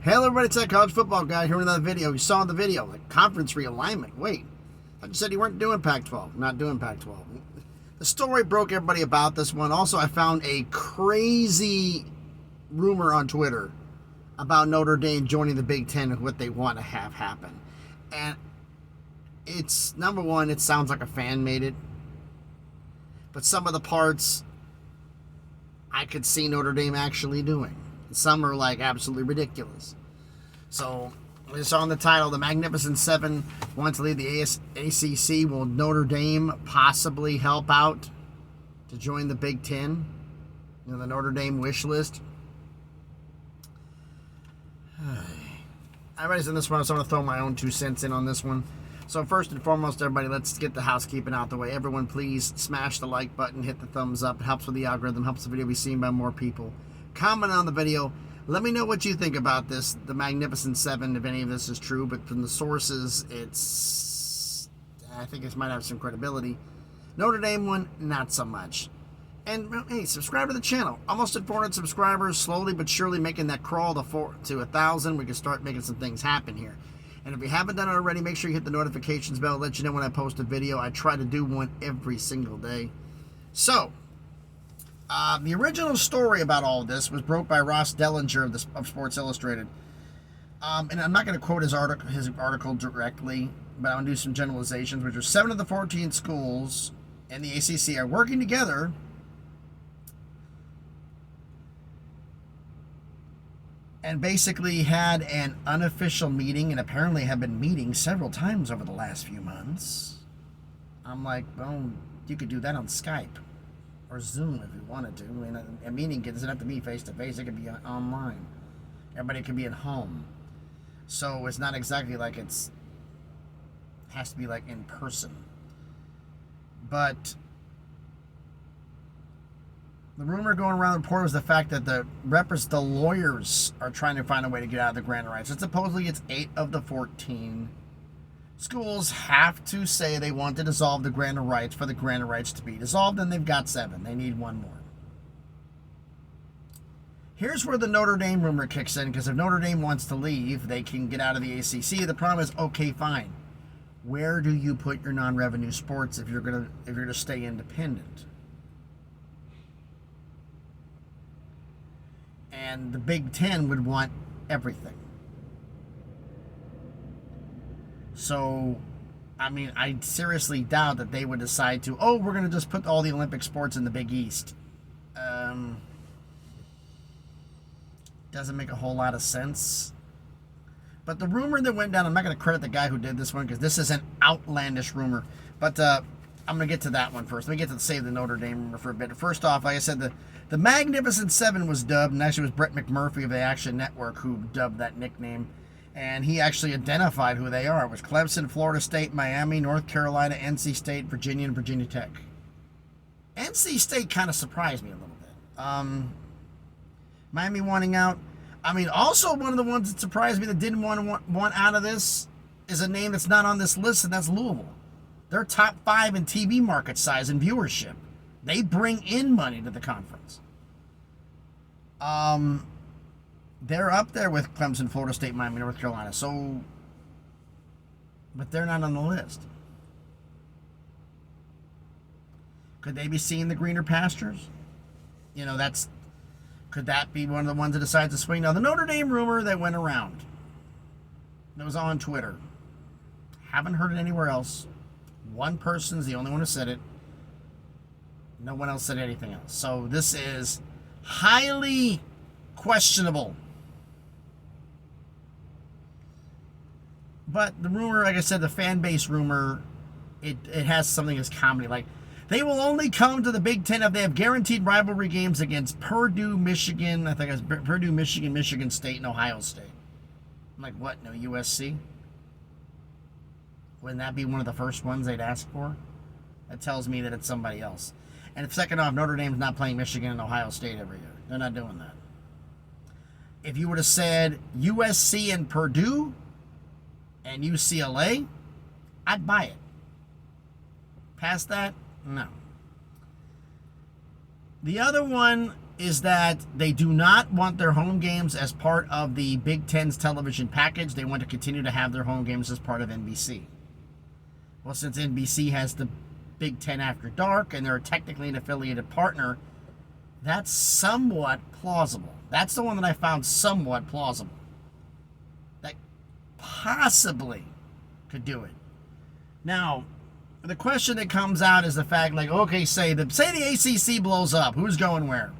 Hello everybody, it's that college football guy here with another video. You saw the video, like conference realignment. Wait, I just said you weren't doing Pac-12. Not doing Pac-12. The story broke everybody about this one. Also, I found a crazy rumor on Twitter about Notre Dame joining the Big Ten and what they want to have happen. And it's, number one, it sounds like a fan made it. But some of the parts I could see Notre Dame actually doing. Some are like absolutely ridiculous. So, it's on the title, the Magnificent Seven want to lead the ACC. Will Notre Dame possibly help out to join the Big Ten? You know, the Notre Dame wish list. Everybody's in this one, so I'm going to throw my own 2 cents in on this one. So first and foremost, everybody, let's get the housekeeping out the way. Everyone, please smash the like button, hit the thumbs up. It helps with the algorithm, helps the video be seen by more people. Comment on the video. Let me know what you think about this, the Magnificent Seven, if any of this is true. But from the sources, I think it might have some credibility. Notre Dame one, not so much. And hey, subscribe to the channel. Almost at 400 subscribers, slowly but surely making that crawl to 1,000. We can start making some things happen here. And if you haven't done it already, make sure you hit the notifications bell. Let you know when I post a video. I try to do one every single day. So, the original story about all of this was broke by Ross Dellinger of Sports Illustrated. And I'm not going to quote his article directly, but I'm going to do some generalizations, which are 7 of the 14 schools in the ACC are working together and basically had an unofficial meeting, and apparently have been meeting several times over the last few months. I'm like, well, you could do that on Skype or Zoom if you wanted to. And a meeting doesn't have to be face-to-face. It could be online. Everybody could be at home. So it's not exactly like it has to be like in person. But the rumor going around the report was the fact that the lawyers are trying to find a way to get out of the grant rights. And supposedly it's 8 of the 14 schools have to say they want to dissolve the grant of rights for the grant of rights to be dissolved, and they've got 7. They need 1 more. Here's where the Notre Dame rumor kicks in, because if Notre Dame wants to leave, they can get out of the ACC. The problem is, okay, fine. Where do you put your non-revenue sports if you're gonna stay independent? And the Big Ten would want everything. So, I mean, I seriously doubt that they would decide to, oh, we're going to just put all the Olympic sports in the Big East. Doesn't make a whole lot of sense. But the rumor that went down, I'm not going to credit the guy who did this one because this is an outlandish rumor. But I'm going to get to that one first. Let me get to save the Notre Dame rumor for a bit. First off, like I said, the Magnificent Seven was dubbed, and actually it was Brett McMurphy of the Action Network who dubbed that nickname. And he actually identified who they are. It was Clemson, Florida State, Miami, North Carolina, NC State, Virginia, and Virginia Tech. NC State kind of surprised me a little bit. Miami wanting out. I mean, also one of the ones that surprised me that didn't want out of this is a name that's not on this list, and that's Louisville. They're top 5 in TV market size and viewership. They bring in money to the conference. They're up there with Clemson, Florida State, Miami, North Carolina. So, but they're not on the list. Could they be seeing the greener pastures? You know, could that be one of the ones that decides to swing? Now, the Notre Dame rumor that went around, that was on Twitter, haven't heard it anywhere else. One person's the only one who said it. No one else said anything else. So this is highly questionable. But the rumor, like I said, the fan base rumor, it has something as comedy. Like, they will only come to the Big Ten if they have guaranteed rivalry games against Purdue, Michigan, I think it's Purdue, Michigan, Michigan State, and Ohio State. I'm like, what, no USC? Wouldn't that be one of the first ones they'd ask for? That tells me that it's somebody else. And second off, Notre Dame's not playing Michigan and Ohio State every year. They're not doing that. If you would have said USC and Purdue and UCLA, I'd buy it. Past that, no. The other one is that they do not want their home games as part of the Big Ten's television package. They want to continue to have their home games as part of NBC. Well, since NBC has the Big Ten After Dark and they're technically an affiliated partner, that's somewhat plausible. That's the one that I found somewhat plausible. That possibly could do it. Now, the question that comes out is the fact, like, okay, say the ACC blows up. Who's going where?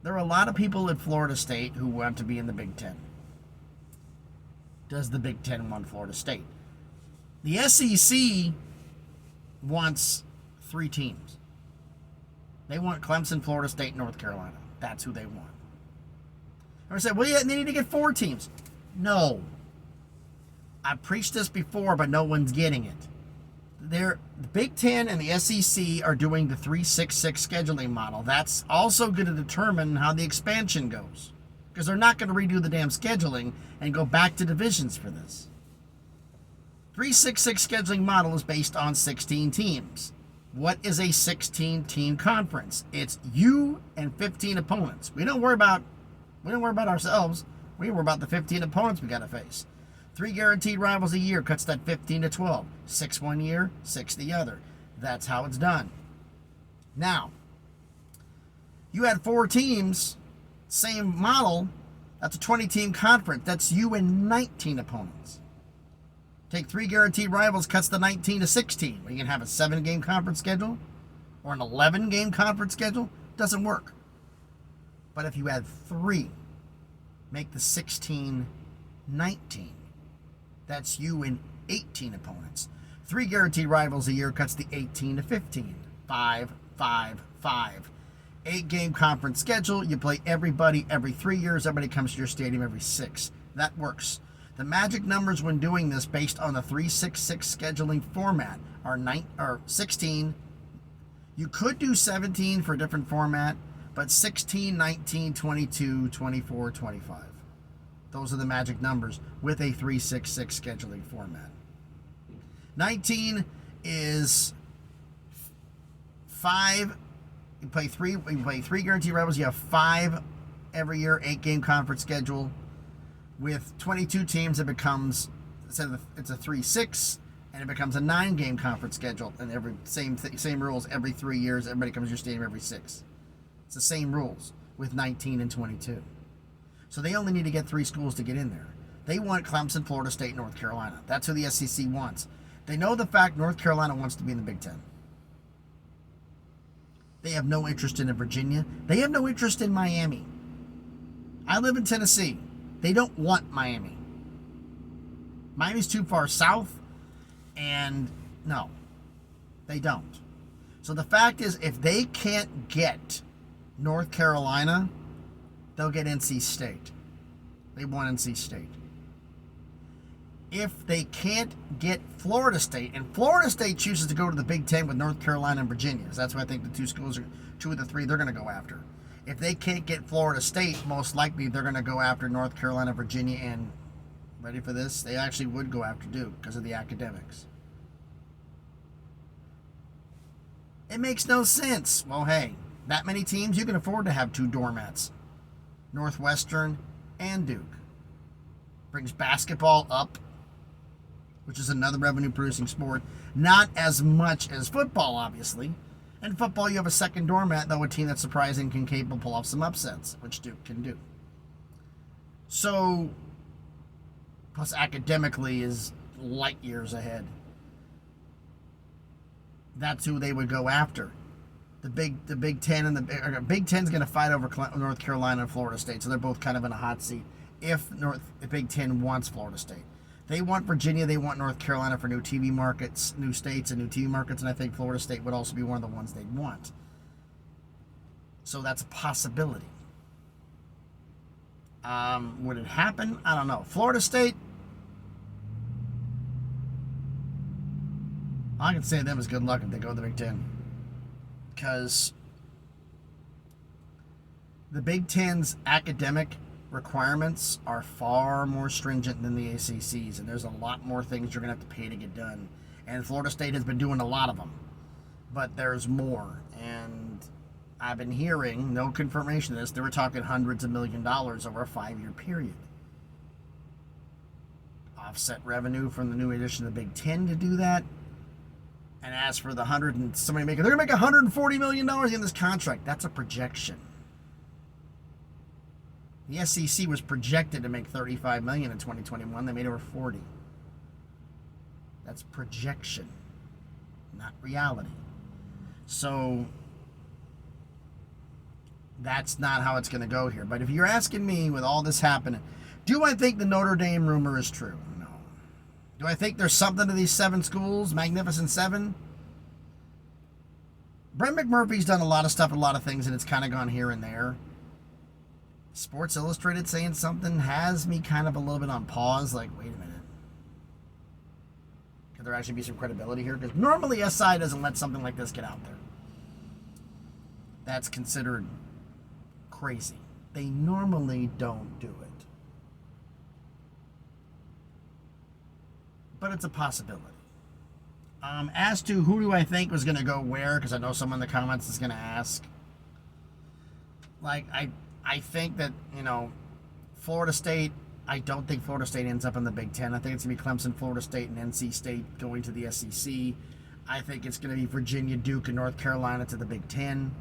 There are a lot of people at Florida State who want to be in the Big Ten. Does the Big Ten want Florida State? The SEC wants 3 teams. They want Clemson, Florida State, North Carolina. That's who they want. And I said, well, yeah, they need to get 4 teams. No. I've preached this before, but no one's getting it. The Big Ten and the SEC are doing the 3-6-6 scheduling model. That's also going to determine how the expansion goes, because they're not going to redo the damn scheduling and go back to divisions for this. 3-6-6 scheduling model is based on 16 teams. What is a 16-team conference? It's you and 15 opponents. We don't worry about ourselves. We worry about the 15 opponents we got to face. 3 guaranteed rivals a year cuts that 15 to 12. 6 one year, 6 the other. That's how it's done. Now, you had 4 teams, same model. That's a 20-team conference. That's you and 19 opponents. Take 3 guaranteed rivals, cuts the 19 to 16. You can have a 7-game conference schedule or an 11-game conference schedule. Doesn't work. But if you add 3, make the 16 19. That's you and 18 opponents. 3 guaranteed rivals a year cuts the 18 to 15. 5, 5, 5. 8-game conference schedule. You play everybody every 3 years. Everybody comes to your stadium every 6. That works. The magic numbers when doing this, based on the 3-6-6 scheduling format, are 16. You could do 17 for a different format, but 16, 19, 22, 24, 25. Those are the magic numbers with a 3-6-6 scheduling format. 19 is 5. You play 3 guaranteed rivals. You have 5 every year, 8-game conference schedule. With 22 teams, it becomes, it's a 3-6, and it becomes a 9-game conference schedule. And every same rules every 3 years. Everybody comes to your stadium every 6. It's the same rules with 19 and 22. So they only need to get 3 schools to get in there. They want Clemson, Florida State, North Carolina. That's who the SEC wants. They know the fact North Carolina wants to be in the Big Ten. They have no interest in Virginia. They have no interest in Miami. I live in Tennessee. They don't want Miami. Miami's too far south, and no, they don't. So the fact is, if they can't get North Carolina, they'll get NC State. They want NC State. If they can't get Florida State, and Florida State chooses to go to the Big Ten with North Carolina and Virginia, so that's why I think the 2 schools are 2 of the 3 they're going to go after. If they can't get Florida State, most likely they're going to go after North Carolina, Virginia, and, ready for this, they actually would go after Duke because of the academics. It makes no sense. Well, hey, that many teams, you can afford to have 2 doormats. Northwestern and Duke. Brings basketball up, which is another revenue-producing sport. Not as much as football, obviously. In football, you have a second doormat, though a team that's surprising can pull off some upsets, which Duke can do. So, plus academically is light years ahead. That's who they would go after. The Big Ten and the Big Ten's going to fight over North Carolina and Florida State, so they're both kind of in a hot seat. If the Big Ten wants Florida State, they want Virginia, they want North Carolina for new TV markets, new states, and new TV markets, and I think Florida State would also be one of the ones they'd want. So that's a possibility. Would it happen? I don't know. Florida State, I can say to them is good luck if they go to the Big Ten. Because the Big Ten's academic requirements are far more stringent than the ACC's, and there's a lot more things you're going to have to pay to get done. And Florida State has been doing a lot of them, but there's more. And I've been hearing, no confirmation of this, they were talking hundreds of $1 million over a 5-year period. Offset revenue from the new edition of the Big Ten to do that. And as for the they're going to make $140 million in this contract. That's a projection. The SEC was projected to make $35 million in 2021. They made over 40. That's projection, not reality. So that's not how it's going to go here. But if you're asking me, with all this happening, do I think the Notre Dame rumor is true? No. Do I think there's something to these 7 schools, Magnificent 7? Brent McMurphy's done a lot of stuff, a lot of things, and it's kind of gone here and there. Sports Illustrated saying something has me kind of a little bit on pause, like, wait a minute. Could there actually be some credibility here? Because normally SI doesn't let something like this get out there. That's considered crazy. They normally don't do it. But it's a possibility. As to who do I think was going to go where, because I know someone in the comments is going to ask. Like, I think that, Florida State, I don't think Florida State ends up in the Big Ten. I think it's going to be Clemson, Florida State, and NC State going to the SEC. I think it's going to be Virginia, Duke, and North Carolina to the Big Ten.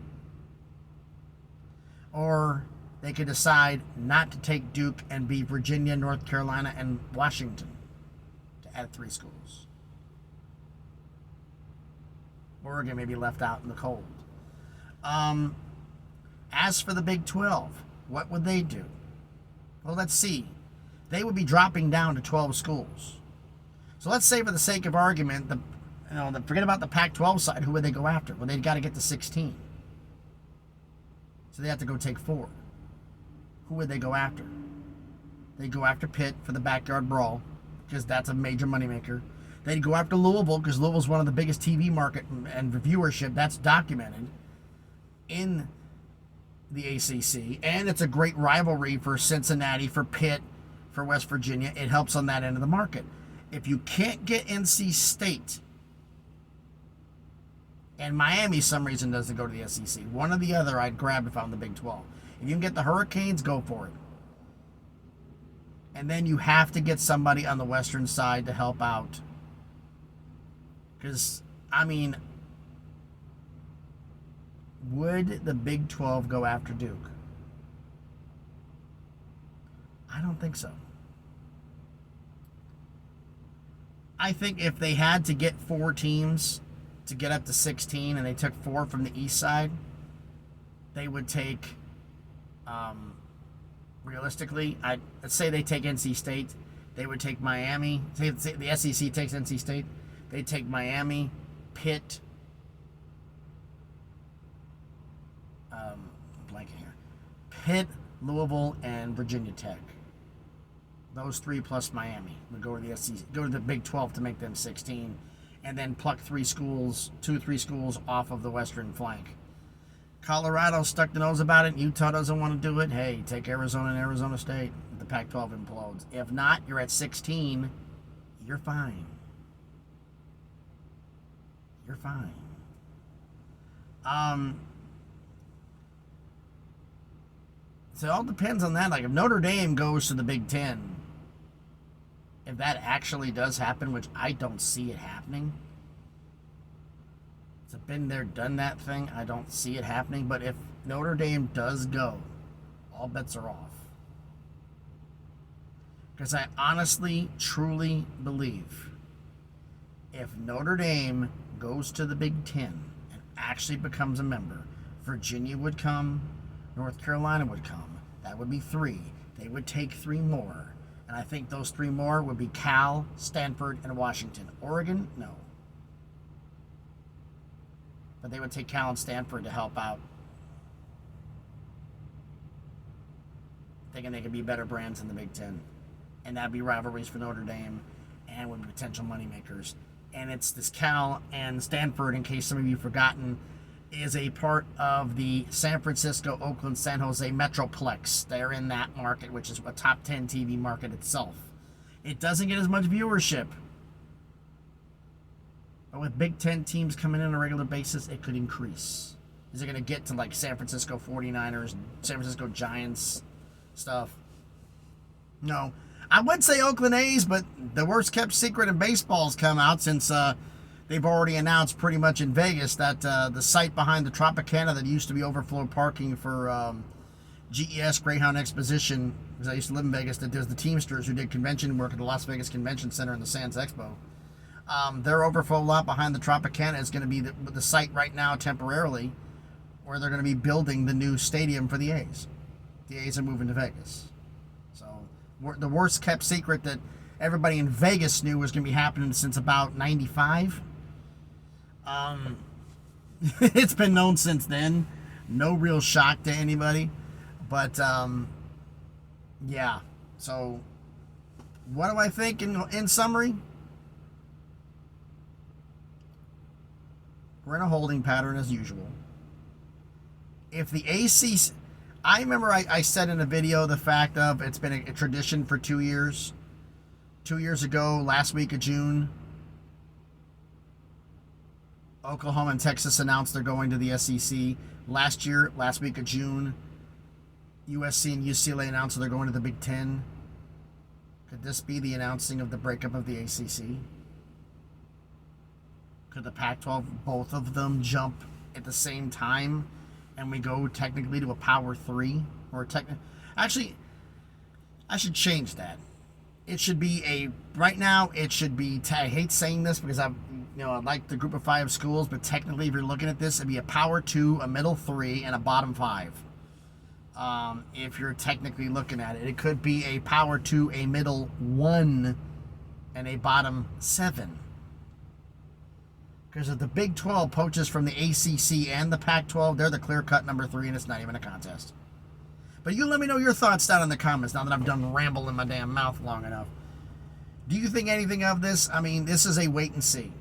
Or they could decide not to take Duke and be Virginia, North Carolina, and Washington to add 3 schools. Oregon may be left out in the cold. As for the Big 12, what would they do? Well, let's see. They would be dropping down to 12 schools. So let's say, for the sake of argument, forget about the Pac-12 side. Who would they go after? Well, they've got to get to 16. So they have to go take 4. Who would they go after? They go after Pitt for the backyard brawl, because that's a major moneymaker. They'd go after Louisville, because Louisville's one of the biggest TV market and viewership. That's documented in the ACC. And it's a great rivalry for Cincinnati, for Pitt, for West Virginia. It helps on that end of the market. If you can't get NC State, and Miami, some reason, doesn't go to the SEC, one or the other I'd grab if I'm the Big 12. If you can get the Hurricanes, go for it. And then you have to get somebody on the western side to help out. Because, would the Big 12 go after Duke? I don't think so. I think if they had to get 4 teams to get up to 16 and they took 4 from the east side, they would take, realistically, let's say they take NC State, they would take Miami. Say the SEC takes NC State. They take Miami, Pitt, I'm blanking here, Pitt, Louisville, and Virginia Tech. Those 3 plus Miami would go to the SEC, go to the Big 12 to make them 16, and then pluck 3 schools off of the western flank. Colorado stuck the nose about it. Utah doesn't want to do it. Hey, take Arizona and Arizona State. The Pac-12 implodes. If not, you're at 16. You're fine. You're fine. So it all depends on that. Like, if Notre Dame goes to the Big Ten, if that actually does happen, which I don't see it happening. It's a been there, done that thing. I don't see it happening. But if Notre Dame does go, all bets are off. Because I honestly, truly believe if Notre Dame goes to the Big Ten and actually becomes a member, Virginia would come, North Carolina would come. That would be 3. They would take 3 more. And I think those 3 more would be Cal, Stanford, and Washington. Oregon, no. But they would take Cal and Stanford to help out. Thinking they could be better brands in the Big Ten. And that'd be rivalries for Notre Dame and would be potential moneymakers. And it's this Cal and Stanford, in case some of you have forgotten, is a part of the San Francisco, Oakland, San Jose Metroplex. They're in that market, which is a top 10 TV market itself. It doesn't get as much viewership. But with Big Ten teams coming in on a regular basis, it could increase. Is it going to get to like San Francisco 49ers, San Francisco Giants stuff? No. I would say Oakland A's, but the worst kept secret in baseball has come out since they've already announced pretty much in Vegas that the site behind the Tropicana that used to be overflow parking for GES, Greyhound Exposition, because I used to live in Vegas, that there's the Teamsters who did convention work at the Las Vegas Convention Center and the Sands Expo. Their overflow lot behind the Tropicana is going to be the site right now temporarily where they're going to be building the new stadium for the A's. The A's are moving to Vegas. So the worst kept secret that everybody in Vegas knew was going to be happening since about 95. It's been known since then. No real shock to anybody. But, yeah. So, what do I think in summary? We're in a holding pattern as usual. If the ACC... I remember I said in a video the fact of it's been a tradition for 2 years. 2 years ago, last week of June, Oklahoma and Texas announced they're going to the SEC. Last week of June, USC and UCLA announced they're going to the Big Ten. Could this be the announcing of the breakup of the ACC? Could the Pac-12, both of them, jump at the same time and we go technically to a Power 3? Actually, I should change that. It should be right now, it should be, I hate saying this because I like the group of 5 schools, but technically if you're looking at this, it'd be a Power 2, a Middle 3, and a Bottom 5. If you're technically looking at it. It could be a Power 2, a Middle 1, and a Bottom 7. Because if the Big 12 poaches from the ACC and the Pac-12, they're the clear-cut number 3, and it's not even a contest. But you let me know your thoughts down in the comments now that I've done rambling my damn mouth long enough. Do you think anything of this? I mean, this is a wait and see.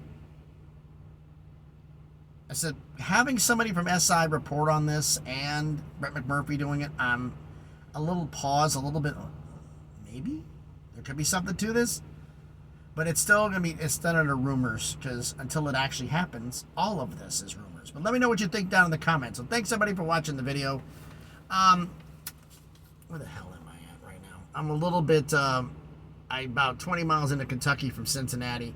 I said, having somebody from SI report on this and Brett McMurphy doing it, I'm a little pause, a little bit, maybe there could be something to this. But it's still going to be, it's done under rumors, because until it actually happens, all of this is rumors. But let me know what you think down in the comments. So thanks everybody for watching the video. Where the hell am I at right now? I'm a little bit, about 20 miles into Kentucky from Cincinnati.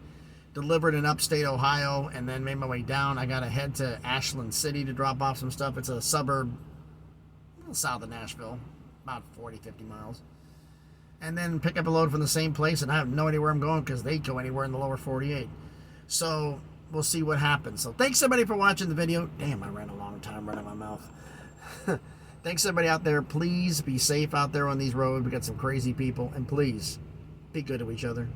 Delivered in upstate Ohio, and then made my way down. I got to head to Ashland City to drop off some stuff. It's a suburb, a little south of Nashville, about 40, 50 miles. And then pick up a load from the same place, and I have no idea where I'm going because they go anywhere in the lower 48. So we'll see what happens. So thanks everybody for watching the video. Damn, I ran a long time running my mouth. Thanks everybody out there. Please be safe out there on these roads. We got some crazy people, and please be good to each other.